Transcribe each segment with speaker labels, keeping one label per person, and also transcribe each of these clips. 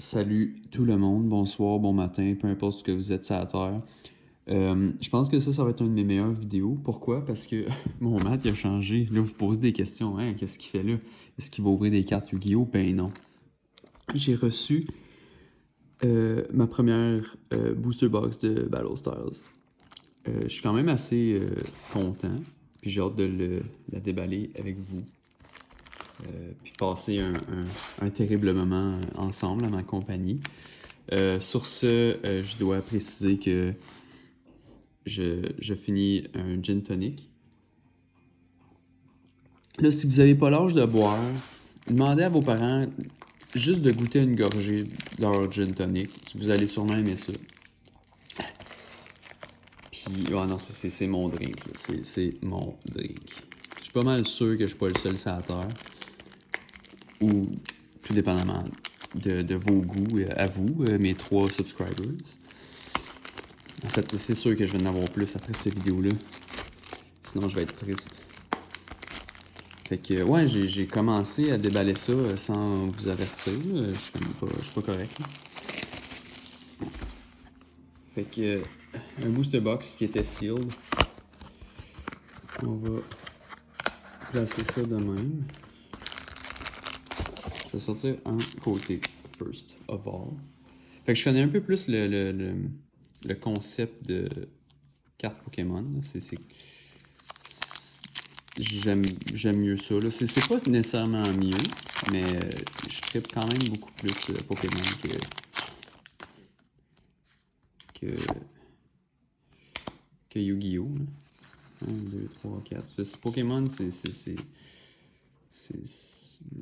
Speaker 1: Salut tout le monde, bonsoir, bon matin, peu importe ce que vous êtes sur la terre. Je pense que ça va être une de mes meilleures vidéos. Pourquoi? Parce que mon mat il a changé. Là, vous posez des questions. Hein? Qu'est-ce qu'il fait là? Est-ce qu'il va ouvrir des cartes Yu-Gi-Oh? Ben non. J'ai reçu ma première booster box de Battle Styles. Je suis quand même assez content. Puis j'ai hâte de la déballer avec vous. Puis passer un terrible moment ensemble à ma compagnie. Sur ce, je dois préciser que je finis un gin tonic. Là, si vous n'avez pas l'âge de boire, demandez à vos parents juste de goûter une gorgée de leur gin tonic. Vous allez sûrement aimer ça. Puis, oh non, c'est mon drink. C'est mon drink. Je suis pas mal sûr que je suis pas le seul sur la terre. Ou, tout dépendamment de vos goûts, à vous, mes 3 subscribers. En fait, c'est sûr que je vais en avoir plus après cette vidéo-là. Sinon, je vais être triste. Fait que, ouais, j'ai commencé à déballer ça sans vous avertir. Je suis pas correct. Là. Fait que, un booster box qui était sealed. On va placer ça de même. Je vais sortir un côté first of all. Fait que je connais un peu plus le concept de carte Pokémon. J'aime mieux ça. C'est pas nécessairement mieux, mais je trippe quand même beaucoup plus Pokémon que Yu-Gi-Oh! 1, 2, 3, 4. Pokémon,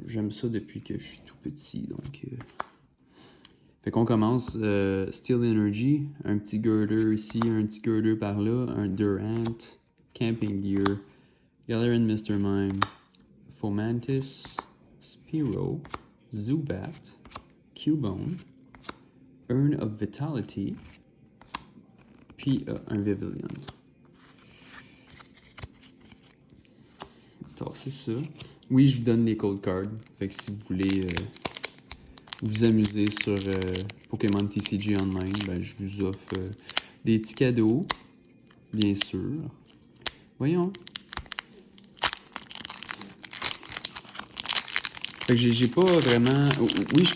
Speaker 1: j'aime ça depuis que je suis tout petit, donc... Fait qu'on commence, Steel Energy, un petit girder ici, un petit girder par là, un Durant, Camping Gear, Galarian Mr. Mime, Fomantis, Spearow, Zubat, Cubone, Urn of Vitality, puis un Vivillon. C'est ça. Oui, je vous donne les code cards, fait que si vous voulez... vous amuser sur Pokémon TCG Online, ben, je vous offre des petits cadeaux, bien sûr. Voyons. Fait que j'ai pas vraiment... Oui, je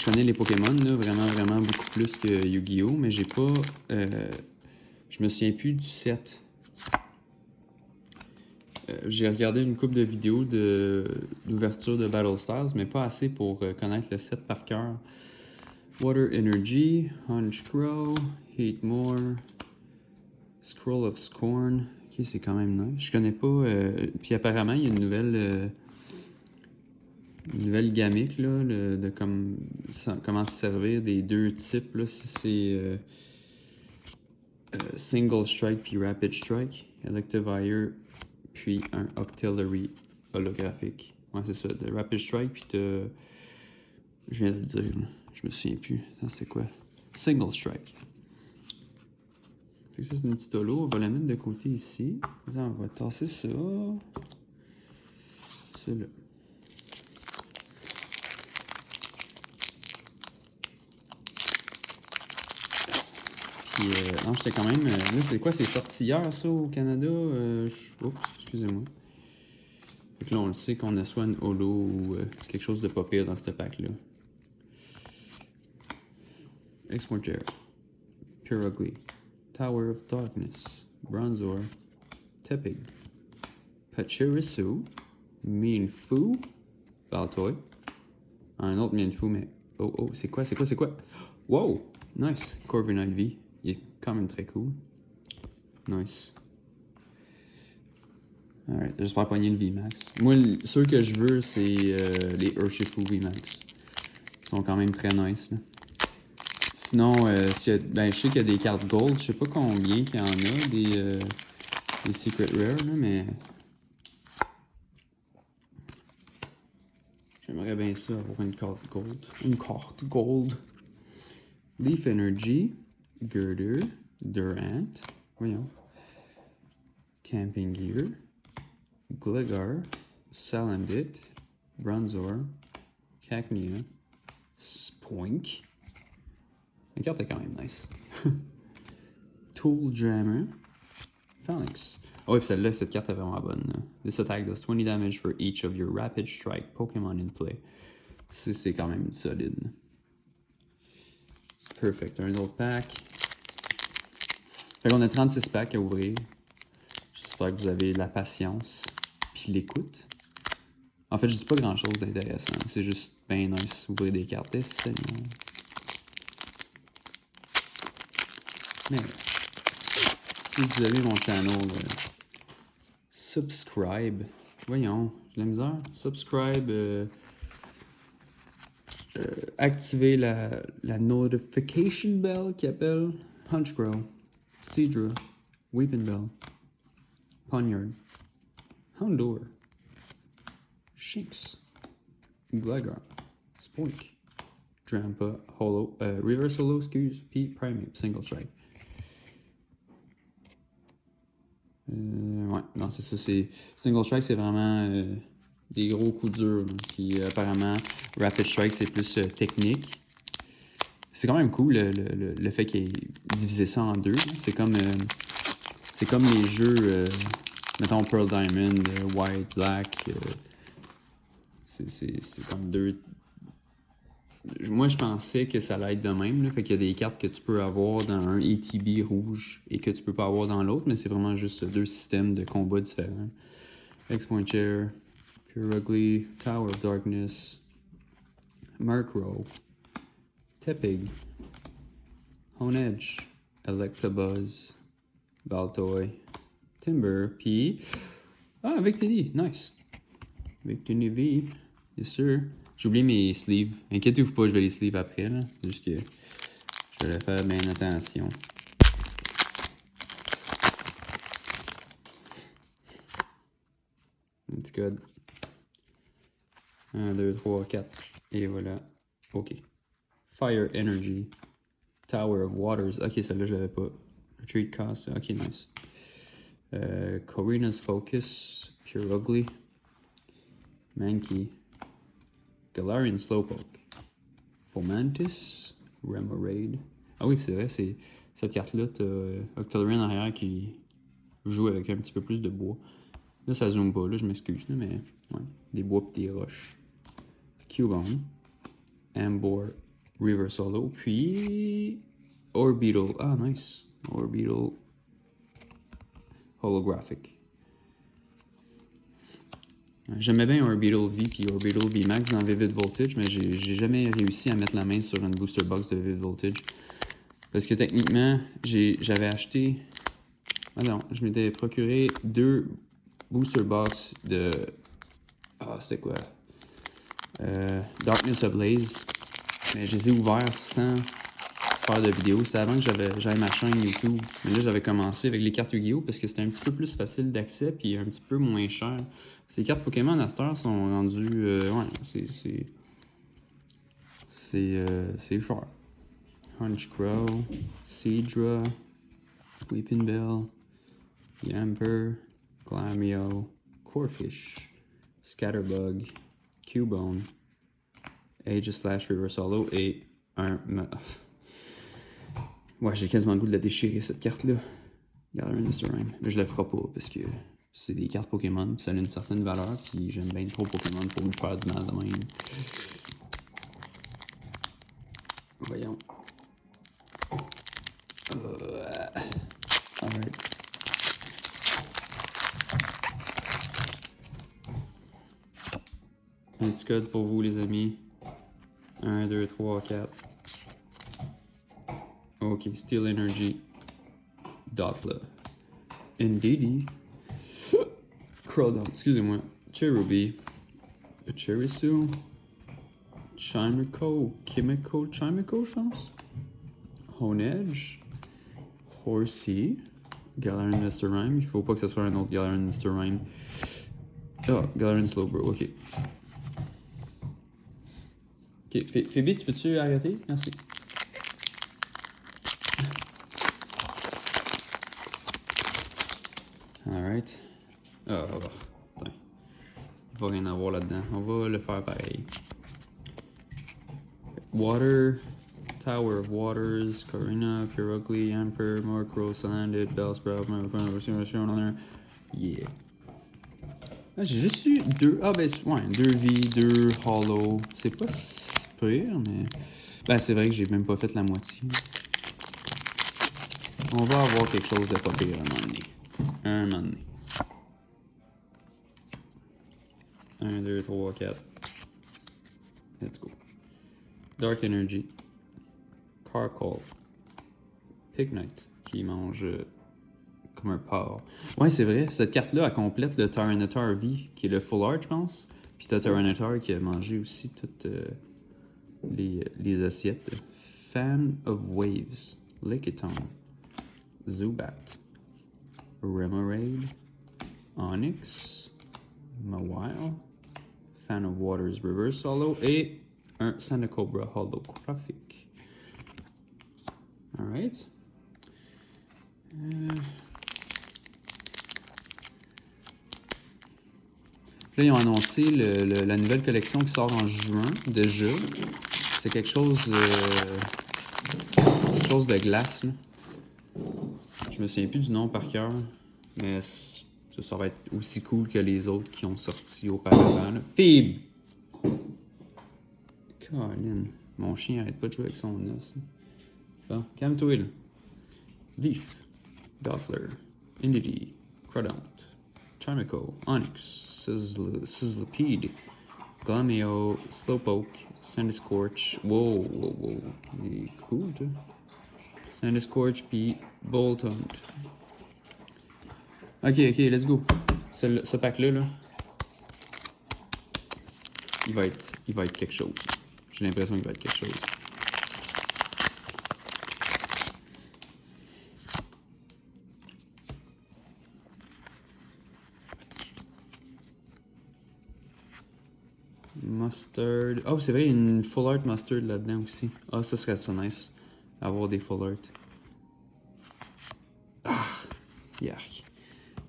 Speaker 1: connais les Pokémon, là, vraiment beaucoup plus que Yu-Gi-Oh! Mais j'ai pas... je me souviens plus du set. J'ai regardé une couple de vidéos d'ouverture de Battle Styles, mais pas assez pour connaître le set par cœur. Water Energy, Honchkrow, Heatmore, Scroll of Scorn. Ok, c'est quand même nice. Je connais pas. Puis apparemment, il y a une nouvelle gamique là, de comment se servir des deux types. Là, si c'est Single Strike puis Rapid Strike, Electivire. Puis un Octillery holographique. Ouais, c'est ça. De Rapid Strike, puis de... Je viens de le dire, là. Je me souviens plus. C'est quoi? Single Strike. Fait que ça, c'est une petite holo. On va la mettre de côté ici. Là, on va tasser ça. Ça, là. Puis, non, j'étais quand même... là, c'est quoi? C'est sorti hier, ça, au Canada? Oups, excusez-moi. Fait que là, on le sait qu'on a soit une holo ou quelque chose de pas pire dans ce pack-là. Exporter, Purugly, Tower of Darkness, Bronzor, Tepig, Pachirisu, Mienfoo, Baltoy. Un autre Mienfoo, mais... Oh, c'est quoi? Wow! Nice! Corviknight V. Il est quand même très cool. Nice. Alright, j'espère pogner le VMAX. Moi, ceux que je veux, c'est les Urshifu VMAX. Ils sont quand même très nice, là. Sinon, je sais qu'il y a des cartes gold. Je sais pas combien qu'il y en a, des Secret Rare, là, mais... J'aimerais bien ça, avoir une carte gold. Une carte gold. Leaf Energy, Girder, Durant, voyons. Camping Gear, Gligar, Salandit, Bronzor, Cacnea, Spoink. La carte est quand même nice. Tool Jammer. Phalanx. Oh, et puis celle-là, cette carte est vraiment bonne. Là. This attack does 20 damage for each of your Rapid Strike Pokémon in play. C'est quand même solide. Perfect. Un autre pack. Fait qu'on a 36 packs à ouvrir. J'espère que vous avez la patience puis l'écoute. En fait, je dis pas grand-chose d'intéressant. C'est juste bien nice ouvrir des cartes. Mais si vous avez mon channel, subscribe. Voyons, j'ai de la misère. Subscribe. Activez la notification bell qui appelle Honchkrow, Seadra, Weeping Bell, Poniard, Houndour, Shinx, Gligar, Spoink, Drampa, Holo, Reverse Holo, excuse, puis Primeape, Single Strike. Ouais, non, c'est ça. Single Strike, c'est vraiment des gros coups durs. Puis apparemment, Rapid Strike, c'est plus technique. C'est quand même cool le fait qu'il ait divisé ça en deux. C'est comme les jeux, mettons Pearl Diamond, White, Black. C'est comme deux. Moi, je pensais que ça allait être de même. Là, fait qu'il y a des cartes que tu peux avoir dans un ATB rouge et que tu peux pas avoir dans l'autre, mais c'est vraiment juste deux systèmes de combat différents. X-Point Chair, Pure Ugly, Tower of Darkness, Murkrow, Tepig, Honedge, Electabuzz, Baltoy, Timber, puis... Ah, Victini, nice. Victini V, yes sir. J'ai oublié mes sleeves. Inquiétez-vous pas, je vais les sleeves après. Là. C'est juste que je vais faire bien attention. It's good. 1, 2, 3, 4. Et voilà. OK. Fire Energy. Tower of Waters. OK, celle-là, je l'avais pas. Retreat Cost. OK, nice. Corina's Focus. Pure Ugly. Mankey. Galarian Slowpoke. Fomantis. Remoraid. Ah oui, c'est vrai, c'est cette carte-là, t'as Octillery en arrière qui joue avec un petit peu plus de bois. Là, ça zoome pas, là, je m'excuse, mais ouais, des bois et des roches. Cubone. Ambor. Reverse Holo. Puis. Orbeetle. Ah, nice. Orbeetle. Holographic. J'aimais bien Orbeetle V puis Orbeetle V Max dans Vivid Voltage, mais j'ai jamais réussi à mettre la main sur une booster box de Vivid Voltage. Parce que techniquement, j'avais acheté... Ah non, je m'étais procuré 2 booster box de... Ah, c'était quoi? Darkness Ablaze. Mais je les ai ouverts sans faire de vidéo. C'était avant que j'avais ma chaîne YouTube. Mais là, j'avais commencé avec les cartes Yu-Gi-Oh! Parce que c'était un petit peu plus facile d'accès puis un petit peu moins cher. Ces cartes Pokémon à cette heure sont rendues... ouais, c'est cher. Honchkrow, Seadra, Weeping Bell, Yamper, Glameow, Corphish, Scatterbug, Cubone, Aegislash Reverse Holo et un... Ouais, j'ai quasiment le goût de la déchirer cette carte-là. Galarian Rhyme. Mais je la ferai pas parce que c'est des cartes Pokémon, ça a une certaine valeur, puis j'aime bien trop Pokémon pour lui faire du mal de même. Voyons. Alright. Un petit code pour vous, les amis. 1, 2, 3, 4. Ok, Steel Energy. Dotla. Indeedee. Crawdon, excusez-moi. Cherubi. Pachirisu. Chimico. Chimico, je pense. Honedge. Horsey. Galarian Mr. Rhyme. Il faut pas que ce soit un autre Galarian Mr. Rhyme. Ah, Galarian Slowbro, ok. Ok, Phoebe, tu peux-tu arrêter? Merci. Alright. Ah, putain. Il va rien avoir là-dedans. On va le faire pareil. Water, Tower of Waters, Corina, Pyrocly, Emperor, Murkrow, Salandit, Bellsprout, yeah. Ah, j'ai juste eu 2. Ah, ben, ouais, 2 vies, 2 hollow. C'est pas si pire, mais. Ben, c'est vrai que j'ai même pas fait la moitié. On va avoir quelque chose de pas pire un moment donné. Un moment donné. 1, 2, 3, 4. Let's go. Dark Energy. Carcall. Pignite, qui mange comme un porc. Ouais, c'est vrai, cette carte-là, elle complète le Tyranitar V, qui est le Full Art, je pense. Puis t'as Tyranitar qui a mangé aussi toutes les assiettes. Fan of Waves. Lickitung. Zubat. Remoraid. Onyx. Mawile. Fan of Waters Reverse Hollow. Et un Sanacobra Holographic. Alright. Là, ils ont annoncé la nouvelle collection qui sort en juin, déjà. C'est quelque chose de glace, là. Je me souviens plus du nom par cœur, mais ça va être aussi cool que les autres qui ont sorti auparavant. Phoebe! Colin, mon chien arrête pas de jouer avec son os. Bon, calme-toi, là. Leaf, Doffler, Indity, Crodont, Charmico, Onyx, Sizzlipede, Glameow, Slowpoke, Sandyscorch. Wow. Il est cool, toi. Sandyscorch, puis Boltund. Ok, let's go. Ce pack-là, là, il va être quelque chose. J'ai l'impression qu'il va être quelque chose. Mustard. Oh, c'est vrai, il y a une full art mustard là-dedans aussi. Ah, ça serait ça nice. Avoir des full art. Ah, yark.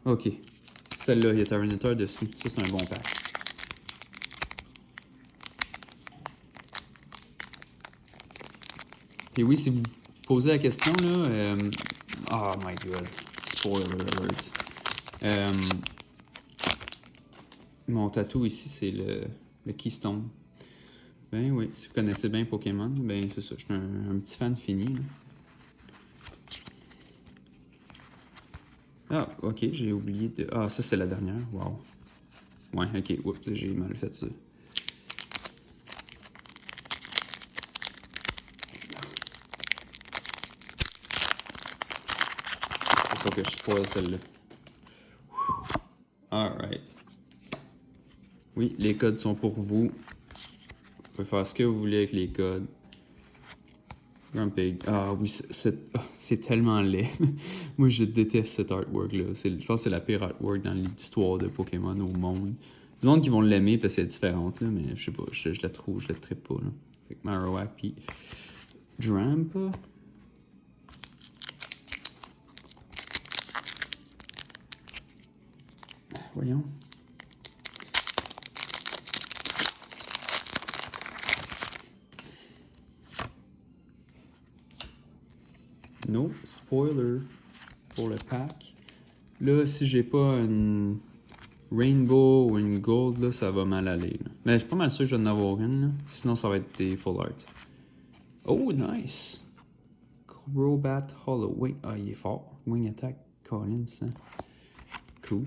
Speaker 1: Ok. Celle-là, il y a Tyranitar dessus. Ça, c'est un bon pack. Et oui, si vous posez la question, là. Oh my god. Spoiler alert. Mon tatou ici, c'est le Keystone. Ben oui, si vous connaissez bien Pokémon, ben c'est ça, je suis un petit fan fini. Là. Ah, ok, j'ai oublié de... Ah, ça c'est la dernière, wow. Ouais, ok, oups, j'ai mal fait ça. Faut pas que je spoil celle-là. Alright. Oui, les codes sont pour vous. Vous pouvez faire ce que vous voulez avec les codes. Grumpig. Ah oui, c'est tellement laid. Moi, je déteste cet artwork-là. Je pense que c'est la pire artwork dans l'histoire de Pokémon au monde. Du monde qui vont l'aimer parce qu'elle est différente, là, mais je sais pas, je la trouve, je la trippe pas. Là. Fait que Marowak, puis Drampa. Voyons. No spoiler pour le pack. Là, si j'ai pas une Rainbow ou une Gold, là, ça va mal aller. Là. Mais je suis pas mal sûr que je vais en avoir une. Là. Sinon, ça va être des Full Art. Oh, nice! Crobat Hollow. Wait, ah, il est fort. Wing Attack Collins. Hein? Cool.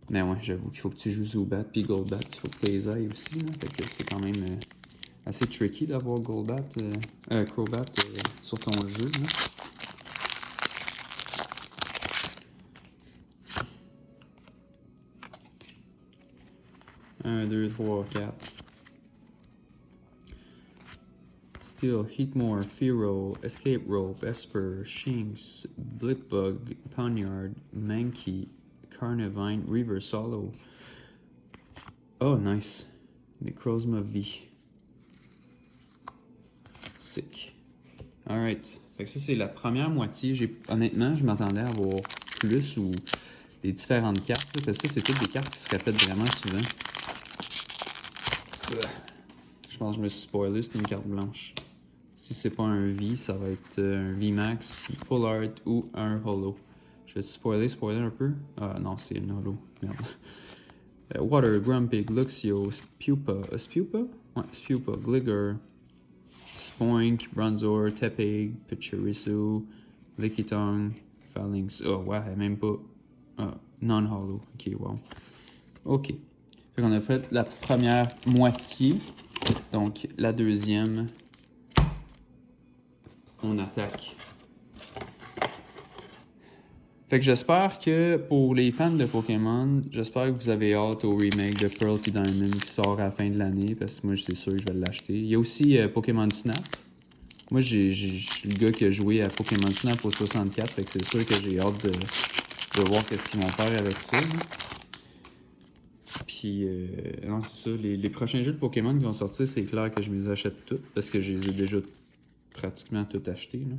Speaker 1: Mais ouais, j'avoue qu'il faut que tu joues Zubat puis Golbat. Il faut que tu les ailles aussi. Là. Fait que c'est quand même assez tricky d'avoir Crobat sur ton jeu. Là. Un, 2, 3, 4. Steel, Heatmore, Fearow, Escape Rope, Esper, Shinx, Blipbug, Ponyard, Mankey, Carnivine, Reverse Hollow. Oh, nice. Necrozma V. Sick. Alright. Fait que ça, c'est la première moitié. Honnêtement, je m'attendais à avoir plus ou des différentes cartes. Parce que ça, c'est toutes des cartes qui se répètent vraiment souvent. pense que je me suis spoilé, c'est une carte blanche. Si c'est pas un V, ça va être un VMAX, Full Art ou un Holo. Je vais spoiler un peu? Ah non, c'est une Holo. Merde. Water, Grumpig, Luxio, Spupa? Ouais, Spupa, Gligar, Spoink, Bronzor, Tepig, Pachirisu, Lickitung, Phalanx. Oh ouais, même pas. Non-Holo. Ok, wow. Ok. Fait qu'on a fait la première moitié. Donc, la deuxième, on attaque. Fait que j'espère que pour les fans de Pokémon, j'espère que vous avez hâte au remake de Pearl et Diamond qui sort à la fin de l'année, parce que moi, c'est sûr que je vais l'acheter. Il y a aussi Pokémon Snap. Moi, je suis le gars qui a joué à Pokémon Snap au 64, fait que c'est sûr que j'ai hâte de voir qu'est-ce qu'ils vont faire avec ça. Là. Puis, non, c'est ça. Les prochains jeux de Pokémon qui vont sortir, c'est clair que je me les achète toutes, parce que je les ai déjà pratiquement toutes achetés. Là.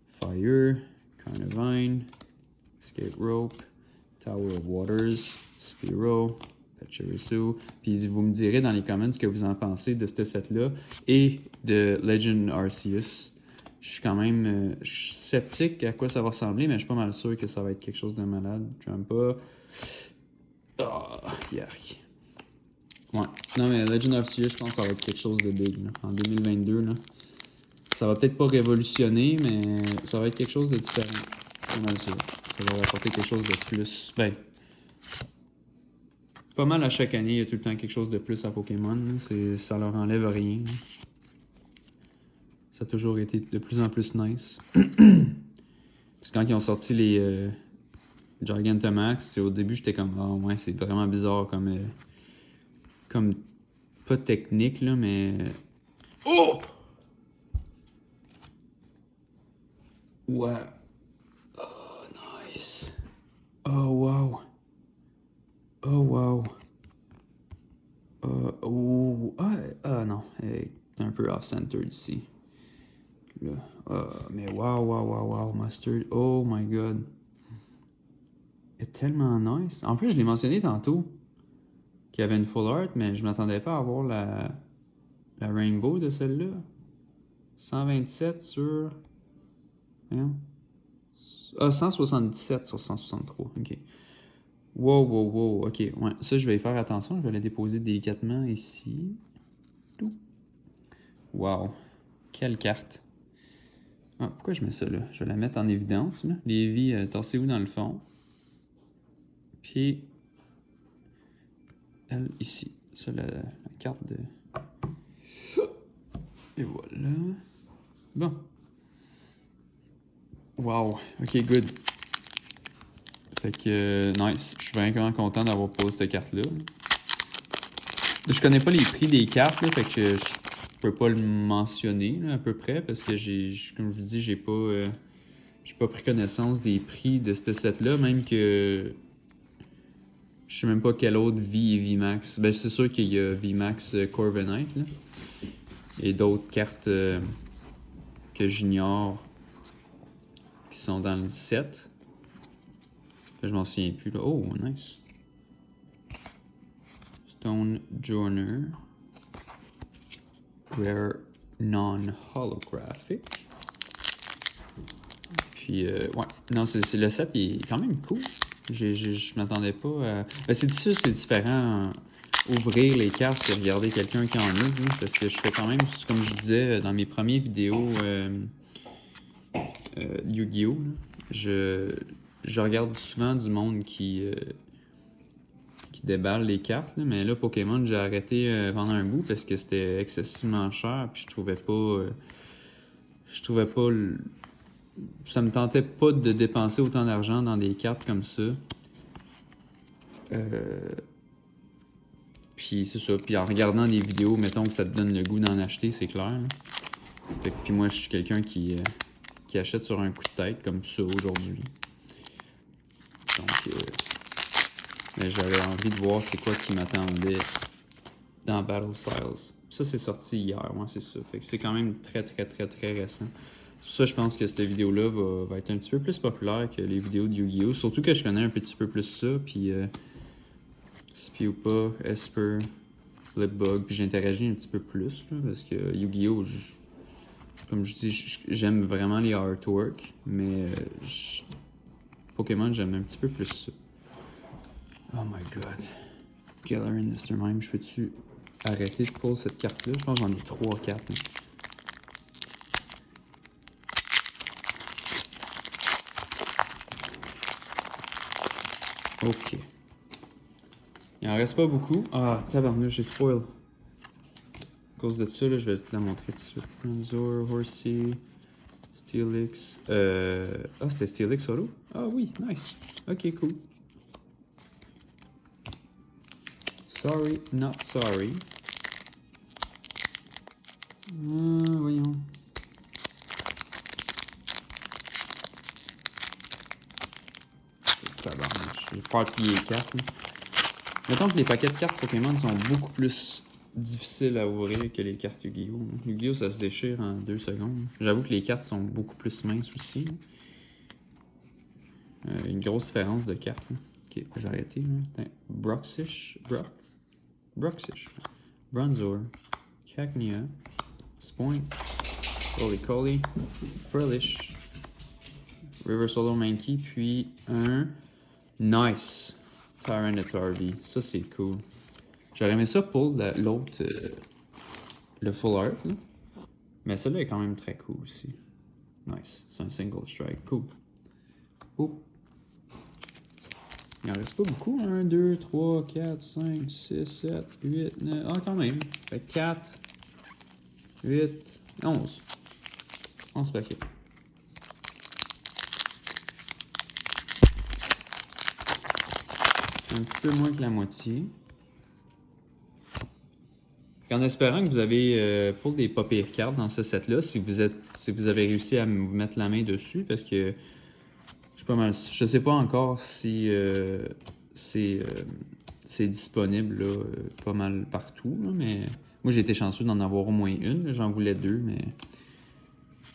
Speaker 1: Fire, Carnivine, Escape Rope, Tower of Waters, Spearow, Pachirisu. Puis vous me direz dans les comments ce que vous en pensez de ce set-là et de Legend Arceus. Je suis quand même sceptique à quoi ça va ressembler, mais je suis pas mal sûr que ça va être quelque chose de malade. J'aime pas. Ah, yark. Ouais. Non, mais Legend Arceus, je pense que ça va être quelque chose de big là, en 2022. Là. Ça va peut-être pas révolutionner, mais ça va être quelque chose de différent. C'est pas mal sûr. Ça va apporter quelque chose de plus. Ben, pas mal à chaque année, il y a tout le temps quelque chose de plus à Pokémon. Ça leur enlève rien. Ça a toujours été de plus en plus nice. Parce que quand ils ont sorti les Gigantamax, au début j'étais comme ah ouais, c'est vraiment bizarre comme pas technique là, mais oh! Ouais. Oh nice. Oh wow. Oh wow. Oh. Ah non. T'es un peu off-centered ici. Là. Mais wow, Mustard. Oh my god. Il est tellement nice. En plus, je l'ai mentionné tantôt qu'il y avait une full art, mais je m'attendais pas à avoir la rainbow de celle-là. 127 sur. Hein? 177 sur 163. Ok. Wow. Ok, ouais. Ça, je vais y faire attention. Je vais les déposer délicatement ici. Tout. Wow. Quelle carte. Ah, pourquoi je mets ça là? Je vais la mettre en évidence. Là. Les vies, tassez-vous dans le fond. Puis, elle ici. Ça, la carte de... Et voilà. Bon. Wow. Ok, good. Fait que, nice. Je suis vraiment content d'avoir posé cette carte-là. Je connais pas les prix des cartes, là, fait que je peux pas le mentionner là, à peu près, parce que comme je vous dis, j'ai pas pris connaissance des prix de ce set-là, même que je sais même pas quel autre V et VMAX. Ben, c'est sûr qu'il y a VMAX Corviknight, là. Et d'autres cartes que j'ignore qui sont dans le set. Je m'en souviens plus, là. Oh, nice. Stone Journer. Rare non-holographic. Puis, ouais. Non, c'est le set, il est quand même cool. Je m'attendais pas à... Ben, c'est différent ouvrir les cartes et regarder quelqu'un qui en ouvre, parce que je fais quand même, comme je disais dans mes premières vidéos Yu-Gi-Oh! Je regarde souvent du monde qui déballe les cartes, là, mais là, Pokémon, j'ai arrêté pendant un bout parce que c'était excessivement cher, puis je trouvais pas... ça me tentait pas de dépenser autant d'argent dans des cartes comme ça. Puis c'est ça. Puis en regardant des vidéos, mettons que ça te donne le goût d'en acheter, c'est clair. Fait que, puis moi, je suis quelqu'un qui achète sur un coup de tête, comme ça aujourd'hui. Donc, j'avais envie de voir c'est quoi qui m'attendait dans Battle Styles. Ça, c'est sorti hier, moi, c'est ça. Fait que c'est quand même très récent. C'est pour ça que je pense que cette vidéo-là va être un petit peu plus populaire que les vidéos de Yu-Gi-Oh! Surtout que je connais un petit peu plus ça, puis Spupa, Esper, Flipbug, puis j'interagis un petit peu plus, là, parce que Yu-Gi-Oh! Comme je dis, j'aime vraiment les artworks, mais Pokémon, j'aime un petit peu plus ça. Oh my god. Galarian Mr. Mime, je peux-tu arrêter de pull cette carte-là? Je pense que j'en ai 3 cartes. Hein. Ok. Il en reste pas beaucoup. Ah, tabarnouche, j'ai spoil. À cause de ça, là, je vais te la montrer tout de suite. Bronzor, Horsey, Steelix. Ah, c'était Steelix solo? Ah oui, nice. Ok, cool. Sorry, not sorry. Voyons. Tabarnouche, j'ai peur de plier les cartes. Là. Mettons que les paquets de cartes Pokémon sont beaucoup plus difficiles à ouvrir que les cartes Yu-Gi-Oh! Yu-Gi-Oh! Ça se déchire en 2 secondes. J'avoue que les cartes sont beaucoup plus minces aussi. Une grosse différence de cartes. Hein. Ok, j'ai arrêté. Broxish. Broxish. Bronzor. Cacnea. Spoink. Holy Furlish. Reversal Mankey. Puis un Nice. Tyranitar V. Ça, c'est cool. J'aurais aimé ça pour l'autre, le Full Art, là. Mais celui-là est quand même très cool aussi. Nice. C'est un single strike. Cool. Oh. Il en reste pas beaucoup. 1, 2, 3, 4, 5, 6, 7, 8, 9. Ah, quand même. Fait 4, 8, 11. 11 paquets. Un petit peu moins que la moitié. En espérant que vous avez pour des pas pires cartes dans ce set-là, si vous avez réussi à vous mettre la main dessus, parce que je sais pas encore si c'est disponible là, pas mal partout, là, mais moi j'ai été chanceux d'en avoir au moins une. J'en voulais 2, mais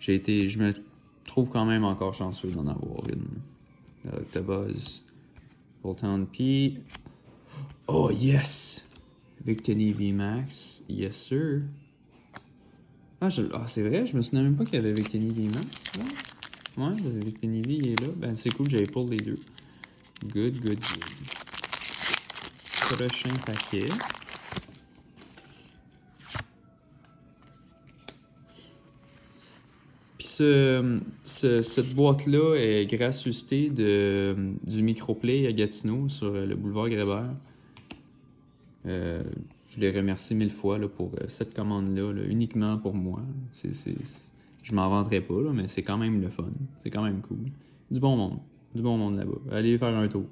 Speaker 1: je me trouve quand même encore chanceux d'en avoir une. Octobuzz, Voltown P. Oh yes! Victini VMAX, yes sir. Ah, c'est vrai, je me souviens même pas qu'il y avait Victini VMAX. Ouais, Victini V il est là. Ben c'est cool, j'avais pour les deux. Good. Prochain paquet. Puis cette boîte-là est gracieuseté du Microplay à Gatineau sur le boulevard Grébert. Je les remercie 1000 fois là, pour cette commande-là, là, uniquement pour moi. Je m'en vanterai pas, là, mais c'est quand même le fun. C'est quand même cool. Du bon monde là-bas. Allez faire un tour.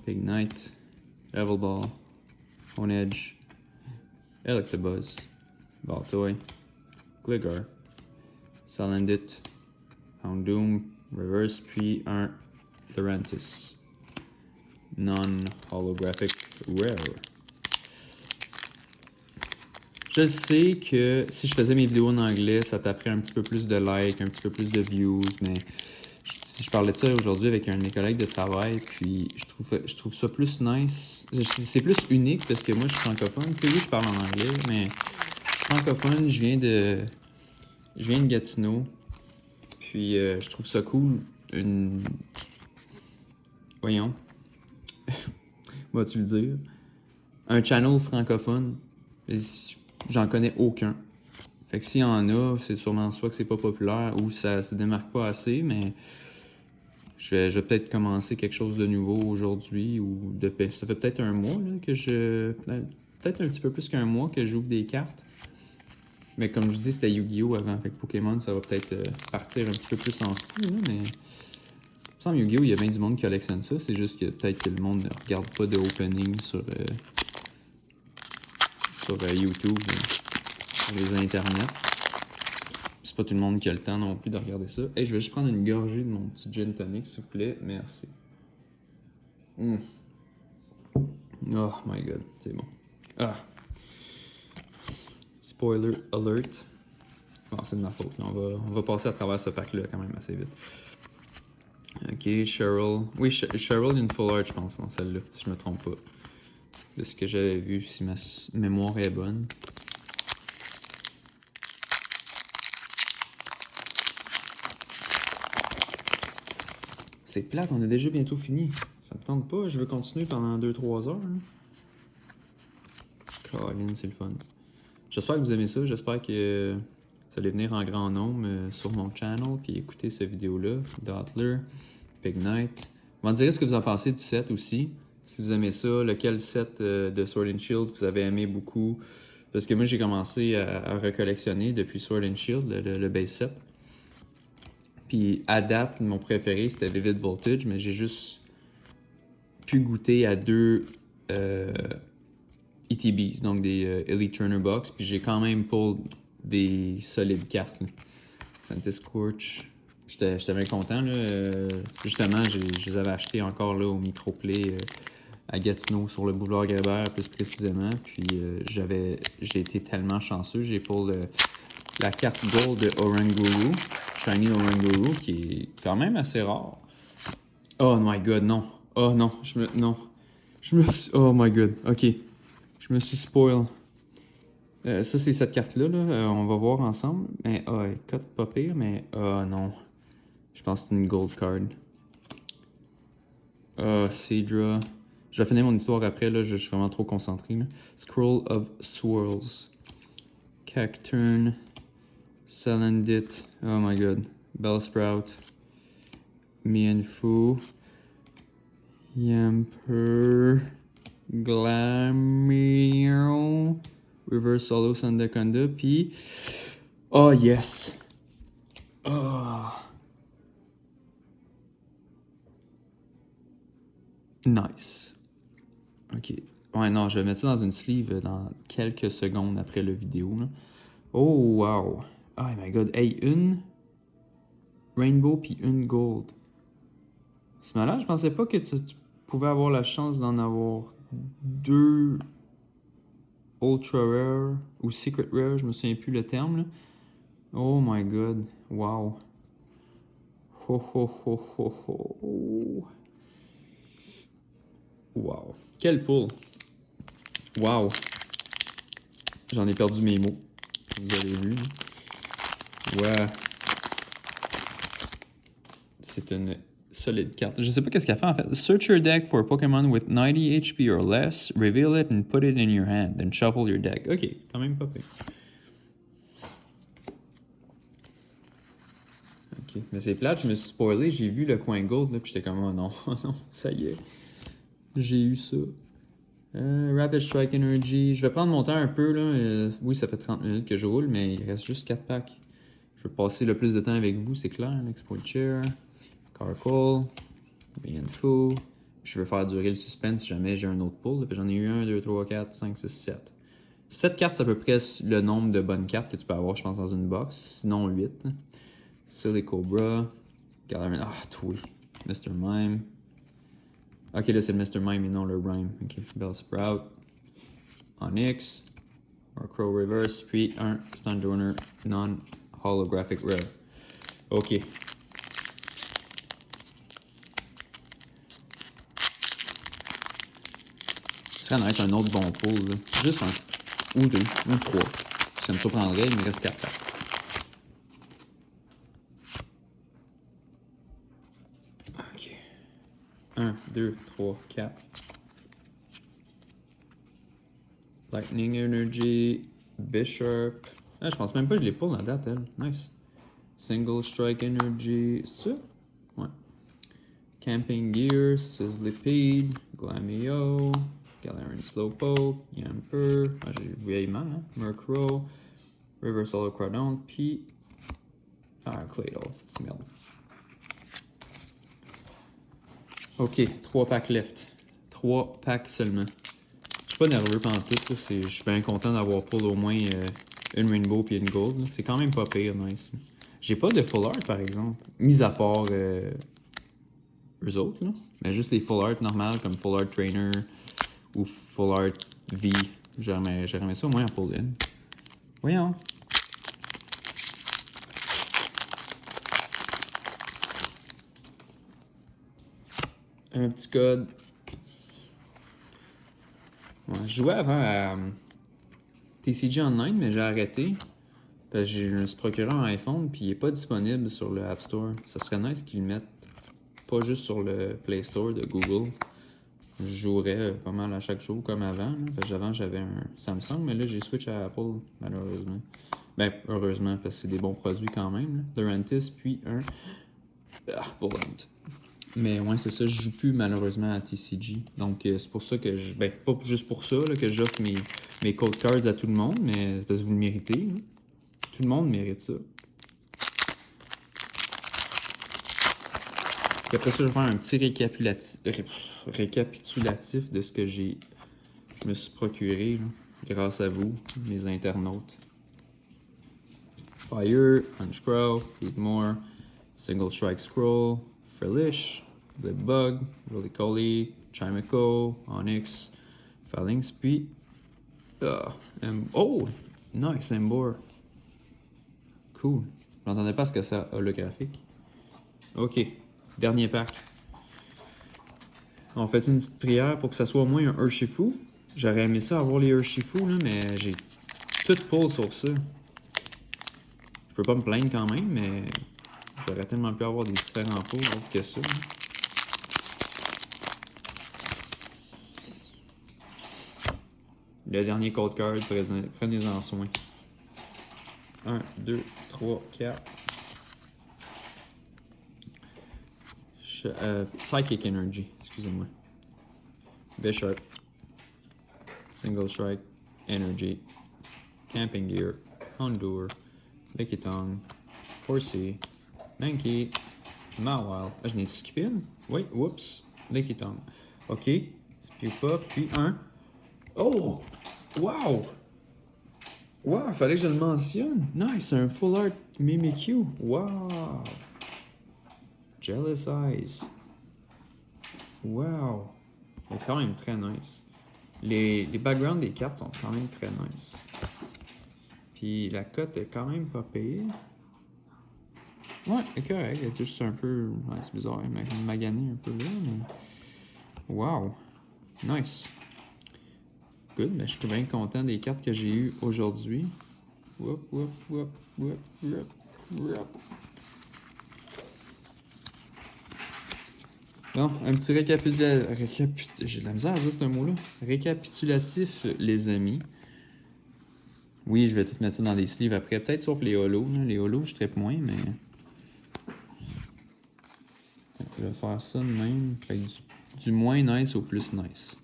Speaker 1: Ignite, Level Ball, Edge, Electabuzz, Baltoy, Gligar, Salandit, Houndoom, Reverse, puis un Lurantis. Non-holographic Rare. Je sais que si je faisais mes vidéos en anglais, ça taperait un petit peu plus de likes, un petit peu plus de views, mais je parlais de ça aujourd'hui avec un de mes collègues de travail, puis je trouve ça plus nice. C'est plus unique parce que moi, je suis francophone. Tu sais, oui, je parle en anglais, mais je suis francophone, je viens de Gatineau, puis je trouve ça cool. Voyons. Vas-tu le dire? Un channel francophone. J'en connais aucun. Fait que s'il y en a, c'est sûrement soit que c'est pas populaire ou ça se démarque pas assez, mais je vais peut-être commencer quelque chose de nouveau aujourd'hui ou ça fait peut-être un mois là, peut-être un petit peu plus qu'un mois que j'ouvre des cartes. Mais comme je dis, c'était Yu-Gi-Oh! Avant. Fait que Pokémon, ça va peut-être partir un petit peu plus en fou, là, mais... Il me semble Yu-Gi-Oh! Il y a bien du monde qui collectionne ça. C'est juste que peut-être que le monde ne regarde pas de opening sur YouTube, sur les internets. C'est pas tout le monde qui a le temps non plus de regarder ça. Hey, je vais juste prendre une gorgée de mon petit gin tonic, s'il vous plaît. Merci. Oh my god, c'est bon. Ah. Spoiler alert. Bon, c'est de ma faute. Là. On va passer à travers ce pack-là quand même assez vite. Ok, Cheryl. Oui, Cheryl, il y a une full art, je pense, dans celle-là, si je me trompe pas. de ce que j'avais vu, si ma mémoire est bonne. C'est plate, on a déjà bientôt fini. Ça me tente pas, je veux continuer pendant 2-3 heures. Colin, c'est le fun. J'espère que vous aimez ça, j'espère que vous allez venir en grand nombre sur mon channel puis écouter cette vidéo-là. Dottler, Pig Knight. Vous m'en direz ce que vous en pensez du set aussi. Si vous aimez ça, lequel set de Sword and Shield vous avez aimé beaucoup. Parce que moi, j'ai commencé à recollectionner depuis Sword and Shield, le base set. Puis à date, mon préféré, c'était Vivid Voltage, mais j'ai juste pu goûter à 2 ETBs, donc des Elite Turner Box. Puis j'ai quand même pull des solides cartes. Santis Scorch. J'étais bien content. Là. Justement, je les avais achetés encore là, au Microplay à Gatineau, sur le boulevard Grébert, plus précisément. Puis j'ai été tellement chanceux. J'ai pull la carte Gold de Oranguru. Shiny Oranguru, qui est quand même assez rare. Oh my god, non. Oh non, non. Oh my god, ok. Je me suis spoil. Ça, c'est cette carte-là, là. On va voir ensemble. Mais, cote pas pire, mais, non. Je pense que c'est une gold card. Seadra. Je vais finir mon histoire après, là. Je suis vraiment trop concentré, là. Scroll of Swirls. Cacturne. Salandit. Oh my god. Bellsprout. Mienfoo. Yamper. Glameow. Reverse Solo Sandaconda. Puis. Oh yes! Oh. Nice. Ok. Ouais, non, je vais mettre ça dans une sleeve dans quelques secondes après la vidéo, là. Oh, wow! Oh my god. Hey, une Rainbow puis une Gold. C'est malade, je pensais pas que tu pouvais avoir la chance d'en avoir 2 Ultra Rare ou Secret Rare, je me souviens plus le terme, là. Oh my god. Wow. Ho ho ho ho ho. Wow. Quel pull. Wow. J'en ai perdu mes mots. Vous avez vu. Ouais. C'est une solide carte. Je sais pas qu'est-ce qu'elle fait en fait. Search your deck for a Pokémon with 90 HP or less, reveal it and put it in your hand, then shuffle your deck. Ok, quand même pas pire. Ok, mais c'est plate, je me suis spoilé, j'ai vu le coin gold, là, puis j'étais comme, oh non, oh non, ça y est. J'ai eu ça. Rapid Strike Energy. Je vais prendre mon temps un peu, là. Oui, ça fait 30 minutes que je roule, mais il reste juste 4 packs. Je veux passer le plus de temps avec vous, c'est clair. Exploit Chair. Carkol. Mienfoo. Je veux faire durer le suspense si jamais j'ai un autre pull. J'en ai eu 1, 2, 3, 4, 5, 6, 7. 7 cartes, c'est à peu près le nombre de bonnes cartes que tu peux avoir, je pense, dans une box. Sinon 8. Silly Cobra. Galarian. Ah, toi. Mr. Mime. Ok, là c'est le Mr. Mime et non le Rhyme. Ok, Bellsprout. Onyx. Crow Reverse. Puis un Stunjourner non-holographic rare. Ok. Ce serait nice un autre bon pull, là. Juste un. Ou 2. Ou 3. Ça me surprendrait, il me reste 4 packs. Ok. 1, 2, 3, 4. Lightning Energy. Bishop. Ah, je pense même pas que je l'ai pull la date, elle. Nice. Single Strike Energy. C'est ça? Ouais. Camping Gear. Sizzlipede. Glameow. Galarian Slowpoke. Yamper. Ah, j'ai vieillement, hein. Murkrow. Reverse Holocrodon. Puis. Ah, Claydol. Merde. Ok, 3 packs left. 3 packs seulement. Je suis pas nerveux pendant tout. Je suis bien content d'avoir pull au moins une Rainbow puis une Gold. C'est quand même pas pire, nice. J'ai pas de Full Art par exemple. Mis à part eux autres, là. Mais juste les Full Art normales comme Full Art Trainer ou Full Art V. J'aimerais ça au moins en pull in. Voyons. Un petit code. Ouais, je jouais avant à TCG Online, mais j'ai arrêté. Parce que je me suis procuré un iPhone, puis il n'est pas disponible sur le App Store. Ça serait nice qu'ils le mettent pas juste sur le Play Store de Google. Je jouerais pas mal à chaque jour comme avant. Là, parce que avant, j'avais un Samsung, mais là, j'ai switch à Apple, malheureusement. Ben, heureusement, parce que c'est des bons produits quand même. Durantis, puis un... Bullet. Mais ouais, c'est ça, je joue plus malheureusement à TCG. Donc, c'est pour ça que je... Ben, pas juste pour ça là, que j'offre mes code cards à tout le monde, mais parce que vous le méritez. Là. Tout le monde mérite ça. Puis après ça, je vais faire un petit récapitulatif de ce que je me suis procuré là, grâce à vous, mes internautes. Fire, Unscroll, Feedmore, Single Strike Scroll, Frelish, Blipbug, Roly-Coly, Chimico, Onyx, Phalanx, puis... oh! Nice, Embor. Cool. Je m'entendais pas ce que c'est holographique. Ok, dernier pack. On fait une petite prière pour que ça soit au moins un Urshifu. J'aurais aimé ça avoir les Urshifu, là, mais j'ai tout pull sauf ça. Je peux pas me plaindre quand même, mais j'aurais tellement pu avoir des différents pulls autres que ça. Là. Le dernier code card, prenez-en soin. 1, 2, 3, 4. Psychic Energy, excusez-moi. Bishop. Single Strike. Energy. Camping Gear. Hondur. Lickitung. Corsi. Mankey. Mawile. Ah, je n'ai skippé une? Oui, whoops. Lickitung. Ok. Spupa, puis un. Oh! Wow! Wow, fallait que je le mentionne. Nice, un full art Mimikyu. Wow! Jealous Eyes. Wow! C'est quand même très nice. Les backgrounds des cartes sont quand même très nice. Puis la cote est quand même pas pire. Ouais, c'est correct. Elle est juste un peu... Ouais, c'est bizarre, magané un peu là, mais... Wow! Nice! Good, mais je suis bien content des cartes que j'ai eues aujourd'hui. Whoop, whoop, whoop, whoop, whoop, whoop. Bon, un petit j'ai de la misère à dire ce mot-là. Récapitulatif, les amis. Oui, je vais tout mettre ça dans des sleeves après. Peut-être sauf les holos. Les holos, je traite moins, mais... Je vais faire ça de même. Fait que du moins nice au plus nice.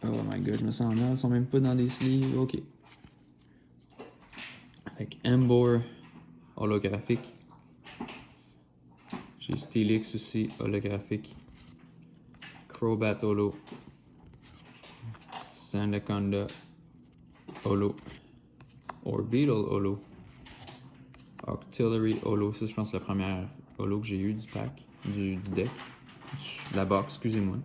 Speaker 1: Oh my god, je me sens mal. Ils sont même pas dans des sleeves. Ok. Avec Embor, holographique. J'ai Steelix aussi, holographique. Crobat holo. Sandaconda holo. Orbital holo. Octillery holo. Ça, je pense, c'est la première holo que j'ai eue du pack, du deck. De la box, excusez-moi.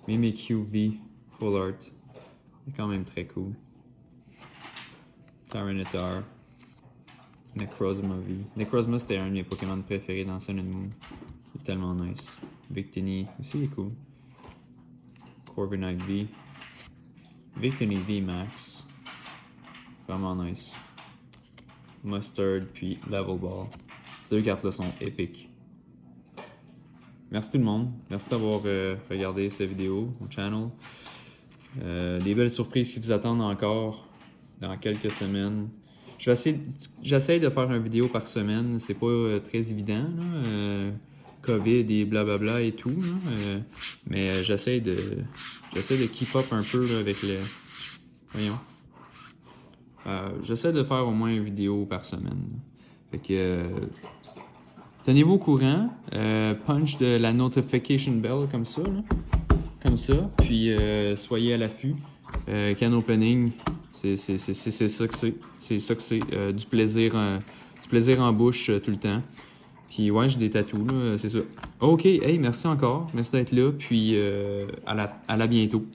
Speaker 1: Mimikyu V Full Art. C'est quand même très cool. Tyranitar. Necrozma V. Necrozma, c'était un de mes Pokémon préférés dans Sun and Moon. C'est tellement nice. Victini aussi est cool. Corviknight V. Victini V Max. Vraiment nice. Mustard, puis Level Ball. Ces deux cartes-là sont épiques. Merci tout le monde. Merci d'avoir regardé cette vidéo au channel. Des belles surprises qui vous attendent encore dans quelques semaines. J'essaie de faire une vidéo par semaine. C'est pas très évident, là. COVID et blablabla et tout. Là. Mais j'essaie de keep up un peu là, avec le... Voyons. J'essaie de faire au moins une vidéo par semaine. Fait que... tenez-vous au courant. Punch de la notification bell comme ça. Là. Comme ça. Puis soyez à l'affût. Can opening, c'est ça que c'est. C'est ça que c'est. Du plaisir en bouche tout le temps. Puis ouais, j'ai des tatous, là, c'est ça. Ok, hey, merci encore. Merci d'être là. Puis à la bientôt.